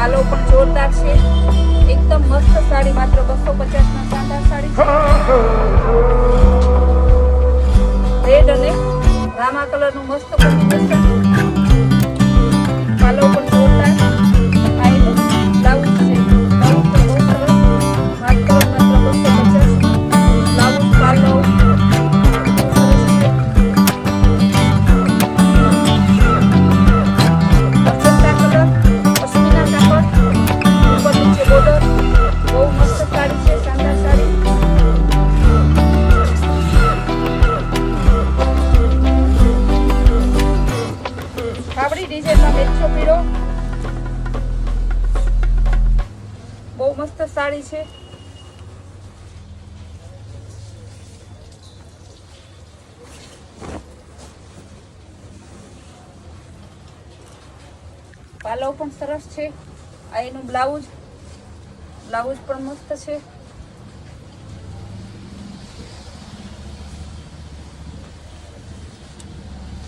પાલો પણ જોરદાર છે, એકદમ મસ્ત સાડી, માત્ર 250 ના શાનદાર સાડી છે। રેડ અને રામા કલર નું મસ્ત કોમ્બિનેશન, પાલો પણ જોરદાર, આ એનું બ્લાઉઝ છે, બ્લાઉઝ પણ બહુ સરસ, માત્ર 250 બ્લાઉઝ પાલો ડિઝાઇનમાં મેચો પીળો, બહુ મસ્ત સાડી છે। પાલો પણ સરસ છે, આ એનું બ્લાઉઝ પણ મસ્ત છે।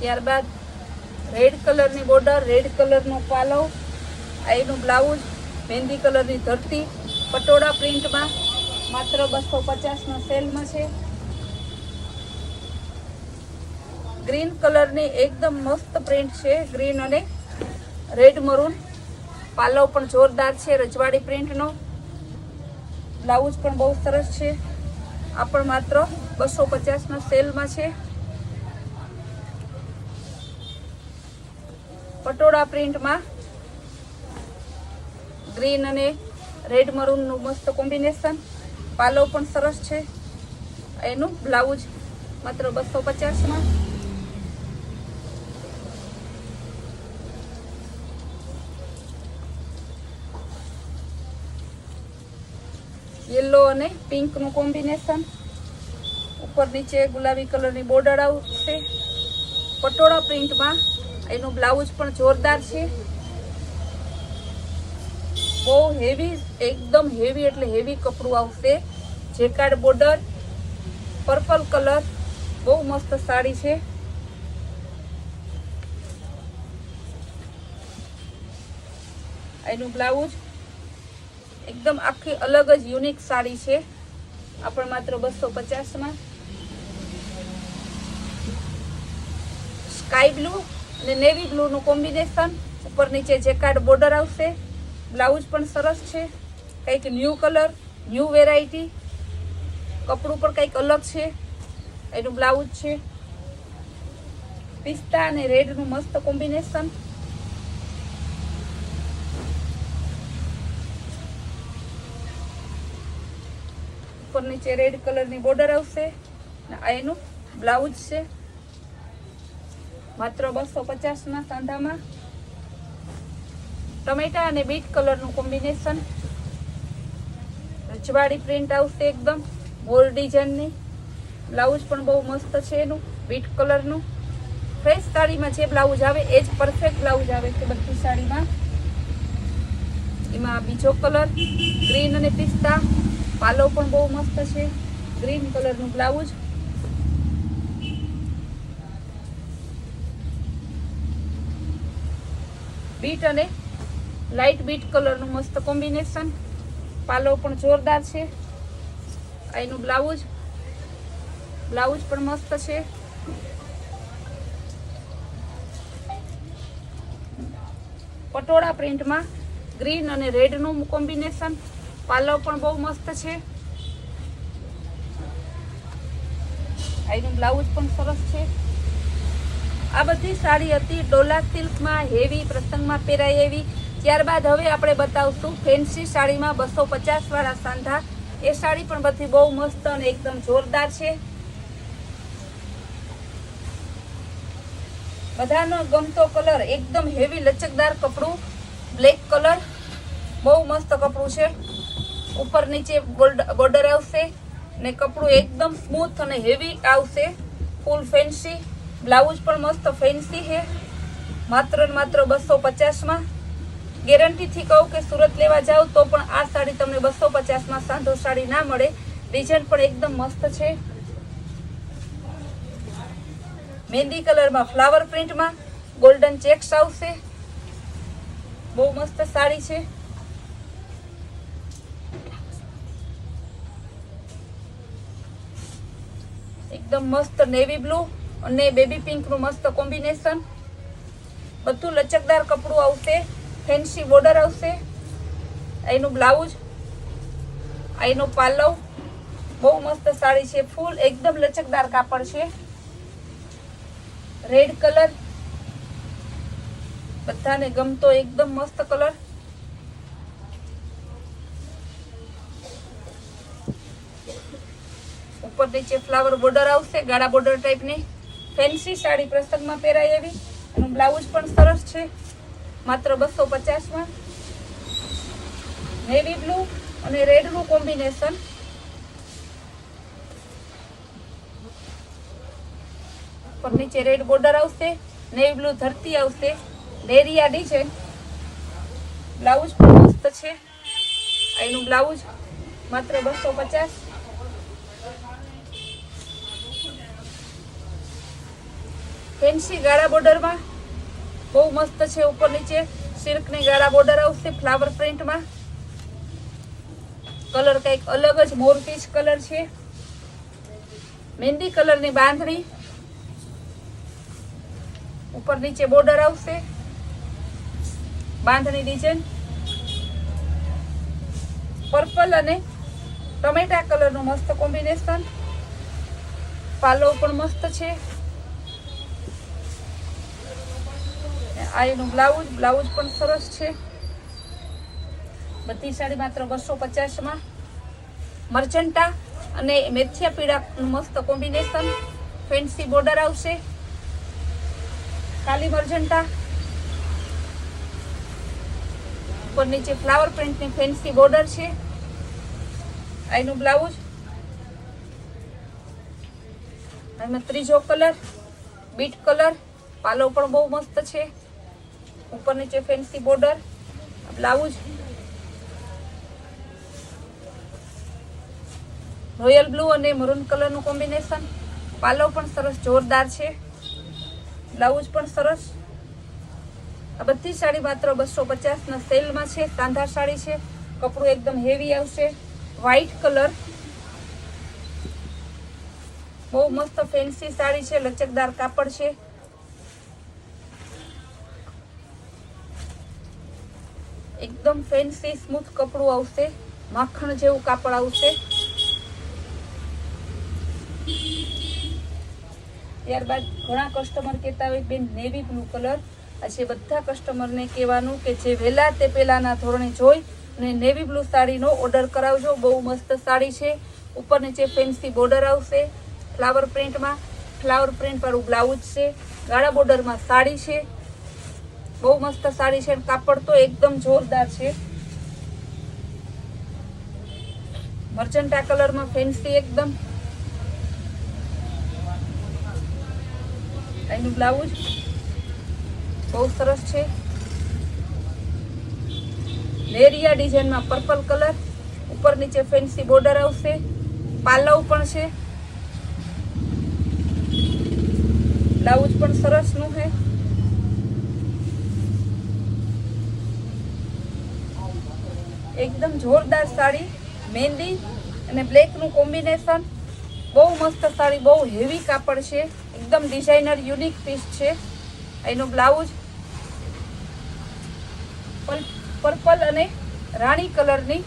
ત્યારબાદ રેડ કલરની બોર્ડર, રેડ કલરનો પાલો, આ એનું બ્લાઉઝ, મહેંદી કલરની ધરતી, પટોળા પ્રિન્ટમાં, માત્ર 250 ના સેલમાં છે। ગ્રીન કલરની એકદમ મસ્ત પ્રિન્ટ છે, ગ્રીન અને રેડ મરૂન, પાલો પણ જોરદાર છે, રજવાડી પ્રિન્ટનો, બ્લાઉઝ પણ બહુ સરસ છે, આ પણ માત્ર 250 ના સેલમાં છે। પટોળા પ્રિન્ટમાં ગ્રીન અને રેડ મરૂન નું મસ્ત કોમ્બિનેશન, પાલો પણ સરસ છે, એનું બ્લાઉઝ માત્ર 250 માં। યેલો અને પિંક નું કોમ્બિનેશન, ઉપર નીચે ગુલાબી કલરની બોર્ડર આવશે, પટોળા પ્રિન્ટમાં, એનું બ્લાઉઝ પણ જોરદાર છે, બહુ હેવી, એકદમ હેવી એટલે હેવી કપડું આવશે, જેકાર્ડ બોર્ડર, પર્પલ કલર, બહુ મસ્ત સાડી છે। એનું બ્લાઉઝ એકદમ આખી અલગ જ યુનિક સાડી છે, આ પણ માત્ર 250 માં। સ્કાય બ્લુ અને નેવી બ્લુ નું કોમ્બિનેશન, ઉપર નીચે જેકાર્ડ બોર્ડર આવશે, બ્લાઉઝ પણ સરસ છે, કંઈક ન્યૂ કલર, ન્યૂ વેરાયટી, કપડું પણ કંઈક અલગ છે, એનું બ્લાઉઝ છે, પિસ્તા અને રેડ નું મસ્ત કોમ્બિનેશન, ઉપર નીચે રેડ કલરની બોર્ડર આવશે, આ એનું બ્લાઉઝ છે, માત્ર 250 ના સાંધામાં। ટમેટા અને બીટ કલરનું કોમ્બિનેશન, રજવાડી પ્રિન્ટ આવશે, એકદમ બોલ ડિઝાઇનની, બ્લાઉઝ પણ બહુ મસ્ત છે, એનું બીટ કલરનું, ફ્રેશ સાડીમાં જે બ્લાઉઝ આવે એ જ પરફેક્ટ બ્લાઉઝ આવે છે બધી સાડીમાં। એમાં બીજો કલર ગ્રીન અને પિસ્તા, પાલો પણ બહુ મસ્ત છે, ગ્રીન કલરનું બ્લાઉઝ, બીટ અને લાઇટ બીટ કલરનું મસ્ત કોમ્બિનેશન, પાલો પણ જોરદાર છે, એનું બ્લાઉઝ પણ મસ્ત છે। પટોળા પ્રિન્ટમાં ગ્રીન અને રેડ નું કોમ્બિનેશન, પાલો પણ બહુ મસ્ત છે, એનું બ્લાઉઝ પણ સરસ છે। આ બધી સાડી હતી ડોલા સિલ્કમાં, હેવી પ્રસંગમાં પહેરાય એવી। ત્યારબાદ હવે આપણે બતાવશું ફેન્સી સાડીમાં 250 વાળા સાંધા, એ સાડી પણ બધી બહુ મસ્ત અને એકદમ જોરદાર છે। બધાનો ગમતો કલર, એકદમ હેવી લચકદાર કપડું, બ્લેક કલર, બહુ મસ્ત કપડું છે, ઉપર નીચે બોર્ડર આવશે ને કપડું એકદમ સ્મૂથ અને હેવી આવશે, ફૂલ ફેન્સી, બ્લાઉઝ પણ મસ્ત ફેન્સી છે, માત્ર ને માત્ર 250 માં। ગેરંટીથી કહું કે સુરત લેવા જાવ તો પણ આ સાડી તમને 250 માં સાંધો સાડી ના મળે, ડિઝાઇન પણ એકદમ મસ્ત છે। મહેંદી કલરમાં ફ્લાવર પ્રિન્ટમાં ગોલ્ડન ચેક્સ આવશે, બહુ મસ્ત સાડી છે, એકદમ મસ્ત નેવી બ્લુ અને બેબી પિંક નું મસ્ત કોમ્બિનેશન. બધું લચકદાર કપડું આવશે, ફેન્સી બોર્ડર આવશે. એનું બ્લાઉઝ, એનો પાલવ. બહુ મસ્ત સાડી છે, ફૂલ એકદમ લચકદાર કાપડ છે. રેડ કલર બધાને ગમતો એકદમ મસ્ત કલર. ઉપર નીચે ફ્લાવર બોર્ડર આવશે, ગાળા બોર્ડર ટાઈપની ફેન્સી સાડી, પ્રસંગમાં પહેરાય એવી. એનું બ્લાઉઝ પણ સરસ છે, માત્ર 250 નેવી બ્લુ અને રેડ નું કોમ્બિનેશન. ઉપર નીચે રેડ બોર્ડર આવશે, નેવી બ્લુ ધરતી આવશે, ડેરિયા ડિઝાઇન. બ્લાઉઝ પણ મસ્ત છે. એનું બ્લાઉઝ માત્ર 250. ફેન્સી ગાળા બોર્ડરમાં બહુ મસ્ત છે. ઉપર નીચે સિલ્કની ગાળા બોર્ડર આવશે ફ્લાવર પ્રિન્ટમાં. કલર કંઈક અલગ જ મોરપીચ કલર છે. મહેંદી કલરની બાંધણી. ઉપર નીચે બોર્ડર આવશે, બાંધણી ડિઝાઇન. પર્પલ અને ટમેટા કલરનું મસ્ત કોમ્બિનેશન. પાલવ પણ મસ્ત છે. આ એનું બ્લાઉઝ પણ સરસ છે. બધી સાડી માત્ર 250 મર્ચન્ટા અને મેથિયા પીળાનું મસ્ત કોમ્બિનેશન. ફેન્સી બોર્ડર આવશે, કાલી મર્જન્ટા. ઉપર નીચે ફ્લાવર પ્રિન્ટની ફેન્સી બોર્ડર છે. એનું બ્લાઉઝ. એમાં ત્રીજો કલર બીટ કલર. પાલવ પણ બહુ મસ્ત છે. ઉપર નીચે fancy border, blouse. Royal blue અને મરૂન કલરનું કોમ્બિનેશન. પાલવ પણ સરસ જોરદાર છે, બ્લાઉઝ પણ સરસ. આ બધી સાડી માત્ર 250 સેલમાં છે. કાંધા સાડી છે, કપડું એકદમ હેવી આવશે. વ્હાઈટ કલર, બહુ મસ્ત ફેન્સી સાડી છે, લચકદાર કાપડ છે. એકદમ ફેન્સી સ્મૂથ કપડું આવશે, માખણ જેવું કાપડ આવશે. ત્યારબાદ ઘણા કસ્ટમર કહેતા હોય બેન નેવી બ્લુ કલર. આજે બધા કસ્ટમરને કહેવાનું કે જે વહેલા તે પહેલાના ધોરણે જોઈ અને નેવી બ્લુ સાડીનો ઓર્ડર કરાવજો. બહુ મસ્ત સાડી છે. ઉપર નીચે ફેન્સી બોર્ડર આવશે ફ્લાવર પ્રિન્ટમાં. ફ્લાવર પ્રિન્ટ વાળું બ્લાઉઝ છે. ગાળા બોર્ડરમાં સાડી છે. બહુ મસ્ત સાડી છે. કાપડ તો એકદમ જોરદાર છે. મર્ચન્ટા કલરમાં ફેન્સી એકદમ. એનું બ્લાઉઝ બહુ સરસ છે. લેરિયા ડિઝાઇનમાં પર્પલ કલર. ઉપર નીચે ફેન્સી બોર્ડર આવશે. પાલવ પણ છે. બ્લાઉઝ પણ સરસ નું છે. એકદમ જોરદાર સાડી. મહેંદી અને બ્લેક નું કોમ્બિનેશન. બહુ મસ્ત સાડી, બહુ હેવી કાપડ છે. એકદમ ડિઝાઇનર યુનિક પીસ છે. એનું બ્લાઉઝ પર્પલ અને રાણી કલરની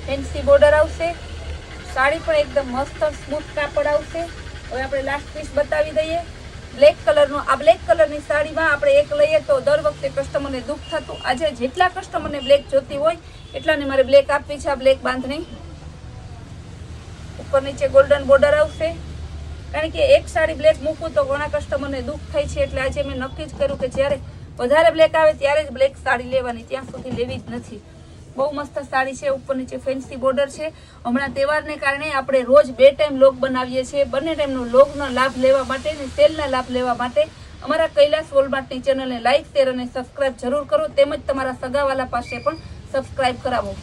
ફેન્સી બોર્ડર આવશે. સાડી પણ એકદમ મસ્ત સ્મૂથ કાપડ આવશે. હવે આપણે લાસ્ટ પીસ બતાવી દઈએ. બ્લેક કલરનો. આ બ્લેક કલરની સાડીમાં આપણે એક લઈએ તો દર વખતે કસ્ટમરને દુઃખ થતું. આજે જેટલા કસ્ટમરને બ્લેક જોતી હોય એટલાને મારે બ્લેક આપવી છે. આ બ્લેક બાંધણી. ઉપર નીચે ગોલ્ડન બોર્ડર આવશે. કારણ કે એક સાડી બ્લેક મૂકું તો ઘણા કસ્ટમરને દુઃખ થાય છે. એટલે આજે મેં નક્કી જ કર્યું કે જ્યારે વધારે બ્લેક આવે ત્યારે જ બ્લેક સાડી લેવાની, ત્યાં સુધી લેવી જ નથી. બહુ મસ્ત સાડી છે. ઉપર નીચે ફેન્સી બોર્ડર છે. હમણાં તહેવારને કારણે આપણે રોજ 2 ટાઈમ લોગ બનાવીએ છીએ. બંને ટાઈમનો લોગનો લાભ લેવા માટે અને સેલના લાભ લેવા માટે અમારા કૈલાસ વોલમાર્ટની ચેનલને લાઈક, શેર અને સબસ્ક્રાઇબ જરૂર કરો. તેમજ તમારા સગાવાલા પાસે પણ સબસ્ક્રાઇબ કરાવો.